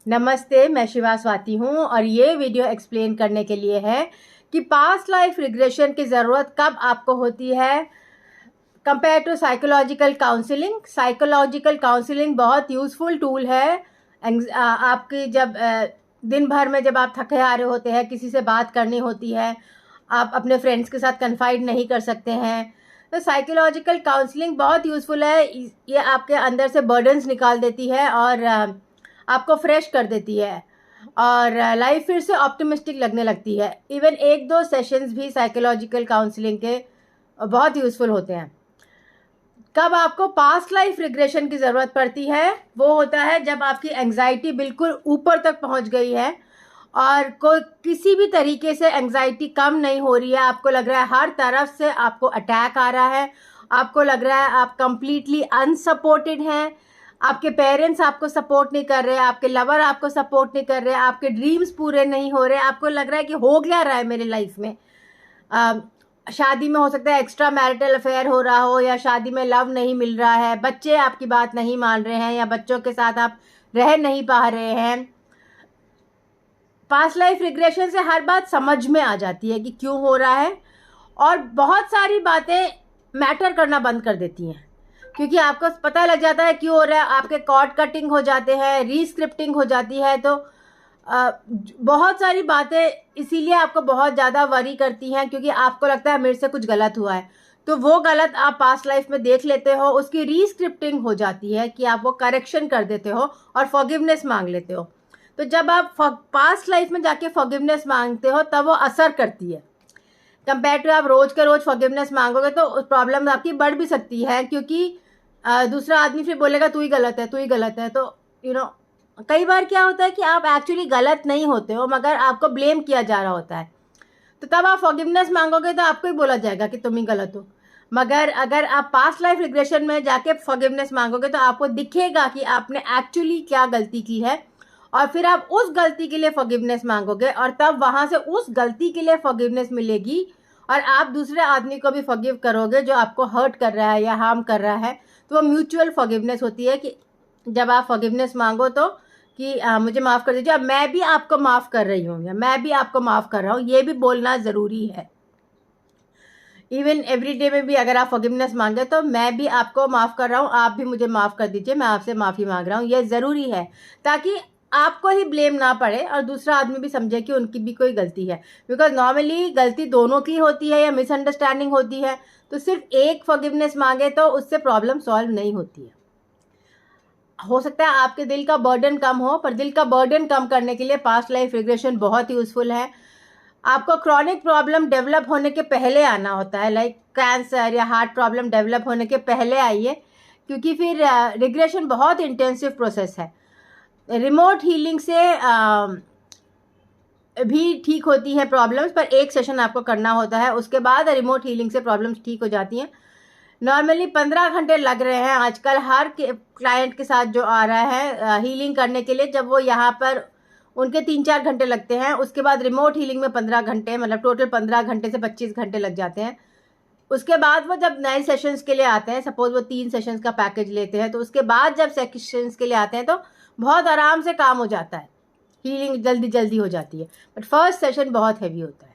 नमस्ते, मैं शिवा स्वाति हूँ और ये वीडियो एक्सप्लेन करने के लिए है कि पास्ट लाइफ रिग्रेशन की ज़रूरत कब आपको होती है compare to psychological counselling. Psychological counselling बहुत यूज़फुल टूल है। आपकी जब दिन भर में जब आप थके हारे होते हैं, किसी से बात करनी होती है, आप अपने फ्रेंड्स के साथ कन्फाइड नहीं कर सकते हैं, तो साइकोलॉजिकल काउंसलिंग बहुत यूज़फुल है। ये आपके अंदर से बर्डन्स निकाल देती है और आपको फ्रेश कर देती है और लाइफ फिर से ऑप्टिमिस्टिक लगने लगती है। इवन 1-2 सेशंस भी साइकोलॉजिकल काउंसलिंग के बहुत यूज़फुल होते हैं। कब आपको पास्ट लाइफ रिग्रेशन की ज़रूरत पड़ती है, वो होता है जब आपकी एंग्जाइटी बिल्कुल ऊपर तक पहुंच गई है और कोई किसी भी तरीके से एंग्जाइटी कम नहीं हो रही है। आपको लग रहा है हर तरफ से आपको अटैक आ रहा है, आपको लग रहा है आप कंप्लीटली अनसपोर्टेड हैं, आपके पेरेंट्स आपको सपोर्ट नहीं कर रहे, आपके लवर आपको सपोर्ट नहीं कर रहे, आपके ड्रीम्स पूरे नहीं हो रहे, आपको लग रहा है कि हो क्या रहा है मेरी लाइफ में। शादी में हो सकता है एक्स्ट्रा मैरिटल अफेयर हो रहा हो, या शादी में लव नहीं मिल रहा है, बच्चे आपकी बात नहीं मान रहे हैं, या बच्चों के साथ आप रह नहीं पा रहे हैं। पास्ट लाइफ रिग्रेशन से हर बात समझ में आ जाती है कि क्यों हो रहा है और बहुत सारी बातें मैटर करना बंद कर देती हैं क्योंकि आपको पता लग जाता है क्यों हो रहा है। आपके कॉर्ड कटिंग हो जाते हैं, रीस्क्रिप्टिंग हो जाती है, तो बहुत सारी बातें इसीलिए आपको बहुत ज़्यादा वरी करती हैं क्योंकि आपको लगता है मेरे से कुछ गलत हुआ है। तो वो गलत आप पास्ट लाइफ में देख लेते हो, उसकी रीस्क्रिप्टिंग हो जाती है कि आप वो करेक्शन कर देते हो और फॉरगिवनेस मांग लेते हो। तो जब आप पास्ट लाइफ में जाके फॉरगिवनेस मांगते हो तब वो असर करती है। कंपेयर टू आप रोज के रोज फॉरगिवनेस मांगोगे तो प्रॉब्लम आपकी बढ़ भी सकती है क्योंकि दूसरा आदमी फिर बोलेगा तू ही गलत है, तू ही गलत है। तो कई बार क्या होता है कि आप एक्चुअली गलत नहीं होते हो मगर आपको ब्लेम किया जा रहा होता है। तो तब आप फॉरगिवनेस मांगोगे तो आपको ही बोला जाएगा कि तुम ही गलत हो। मगर अगर आप पास्ट लाइफ रिग्रेशन में जाके फॉरगिवनेस मांगोगे तो आपको दिखेगा कि आपने एक्चुअली क्या गलती की है और फिर आप उस गलती के लिए फॉरगिवनेस मांगोगे और तब वहां से उस गलती के लिए फॉरगिवनेस मिलेगी और आप दूसरे आदमी को भी फॉरगिव करोगे जो आपको हर्ट कर रहा है या हार्म कर रहा है। तो वो म्यूचुअल फॉरगिवनेस होती है कि जब आप फॉरगिवनेस मांगो तो कि मुझे माफ़ कर दीजिए, अब मैं भी आपको माफ़ कर रही हूँ या मैं भी आपको माफ़ कर रहा हूँ, ये भी बोलना ज़रूरी है। इवन एवरीडे में भी अगर आप फॉरगिवनेस मांगे तो मैं भी आपको माफ़ कर रहा हूँ, आप भी मुझे माफ़ कर दीजिए, मैं आपसे माफ़ी मांग रहा हूँ, ये ज़रूरी है ताकि आपको ही ब्लेम ना पड़े और दूसरा आदमी भी समझे कि उनकी भी कोई गलती है। बिकॉज नॉर्मली गलती दोनों की होती है या मिसअंडरस्टैंडिंग होती है, तो सिर्फ एक फॉरगिवनेस मांगे तो उससे प्रॉब्लम सॉल्व नहीं होती है। हो सकता है आपके दिल का बर्डन कम हो, पर दिल का बर्डन कम करने के लिए पास्ट लाइफ रिग्रेशन बहुत यूजफुल है। आपको क्रॉनिक प्रॉब्लम डेवलप होने के पहले आना होता है, लाइक कैंसर या हार्ट प्रॉब्लम डेवलप होने के पहले आइए क्योंकि फिर रिग्रेशन बहुत इंटेंसिव प्रोसेस है। रिमोट हीलिंग से भी ठीक होती है प्रॉब्लम्स, पर एक सेशन आपको करना होता है, उसके बाद रिमोट हीलिंग से प्रॉब्लम्स ठीक हो जाती हैं। नॉर्मली 15 घंटे लग रहे हैं आजकल हर क्लाइंट के साथ जो आ रहा है हीलिंग करने के लिए। जब वो यहाँ पर उनके 3-4 घंटे लगते हैं, उसके बाद रिमोट हीलिंग में 15 घंटे, मतलब टोटल 15 घंटे से 25 घंटे लग जाते हैं। उसके बाद वो जब नए सेशंस के लिए आते हैं, सपोज वो 3 सेशंस का पैकेज लेते हैं, तो उसके बाद जब सेशंस के लिए आते हैं तो बहुत आराम से काम हो जाता है, हीलिंग जल्दी जल्दी हो जाती है। बट फर्स्ट सेशन बहुत हैवी होता है,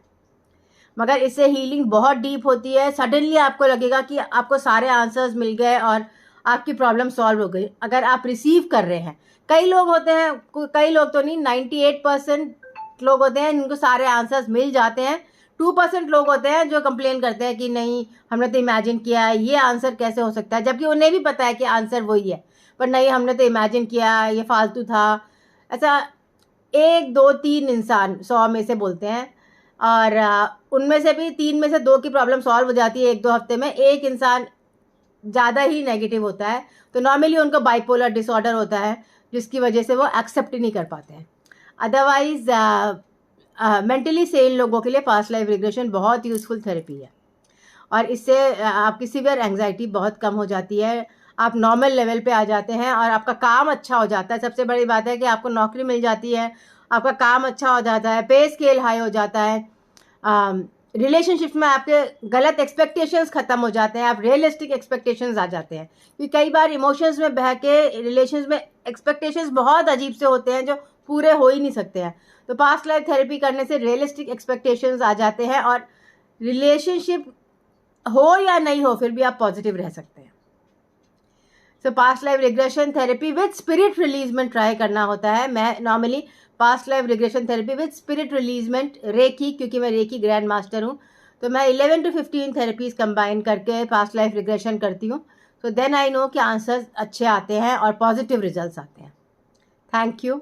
मगर इससे हीलिंग बहुत डीप होती है। सडनली आपको लगेगा कि आपको सारे आंसर्स मिल गए और आपकी प्रॉब्लम सॉल्व हो गई अगर आप रिसीव कर रहे हैं। कई लोग होते हैं, कई लोग तो नहीं, 98% लोग होते हैं जिनको सारे आंसर्स मिल जाते हैं। 2% लोग होते हैं जो कंप्लेन करते हैं कि नहीं हमने तो इमेजिन किया है, ये आंसर कैसे हो सकता है, जबकि उन्हें भी पता है कि आंसर वही है, पर नहीं हमने तो इमेजिन किया, ये फालतू था। ऐसा 1, 2, 3 इंसान 100 में से बोलते हैं और उनमें से भी 3 में से 2 की प्रॉब्लम सॉल्व हो जाती है 1-2 हफ्ते में। एक इंसान ज़्यादा ही नेगेटिव होता है, तो नॉर्मली उनको बाइपोलर डिसऑर्डर होता है जिसकी वजह से वो एक्सेप्ट ही नहीं कर पाते हैं। अदरवाइज मेंटली सेन लोगों के लिए पास्ट लाइफ रिग्रेशन बहुत यूज़फुल थेरेपी है और इससे आपकी सीवियर एंग्जाइटी बहुत कम हो जाती है, आप नॉर्मल लेवल पे आ जाते हैं और आपका काम अच्छा हो जाता है। सबसे बड़ी बात है कि आपको नौकरी मिल जाती है, आपका काम अच्छा हो जाता है, पे स्केल हाई हो जाता है, रिलेशनशिप में आपके गलत एक्सपेक्टेशंस खत्म हो जाते हैं, आप रियलिस्टिक एक्सपेक्टेशंस आ जाते हैं। क्योंकि कई बार इमोशंस में बह के रिलेशंस में एक्सपेक्टेशंस बहुत अजीब से होते हैं जो पूरे हो ही नहीं सकते हैं। तो पास्ट लाइफ थेरेपी करने से रियलिस्टिक एक्सपेक्टेशंस आ जाते हैं और रिलेशनशिप हो या नहीं हो फिर भी आप पॉजिटिव रह सकते हैं। So past life regression therapy with spirit releasement try करना होता है। मैं normally past life regression therapy with spirit releasement reiki, क्योंकि मैं रेकी ग्रैंड मास्टर हूँ, तो मैं 11 to 15 थेरेपीज कंबाइन करके पास्ट लाइफ रिग्रेशन करती हूँ। सो देन आई नो कि आंसर्स अच्छे आते हैं और पॉजिटिव रिजल्ट्स आते हैं। Thank you.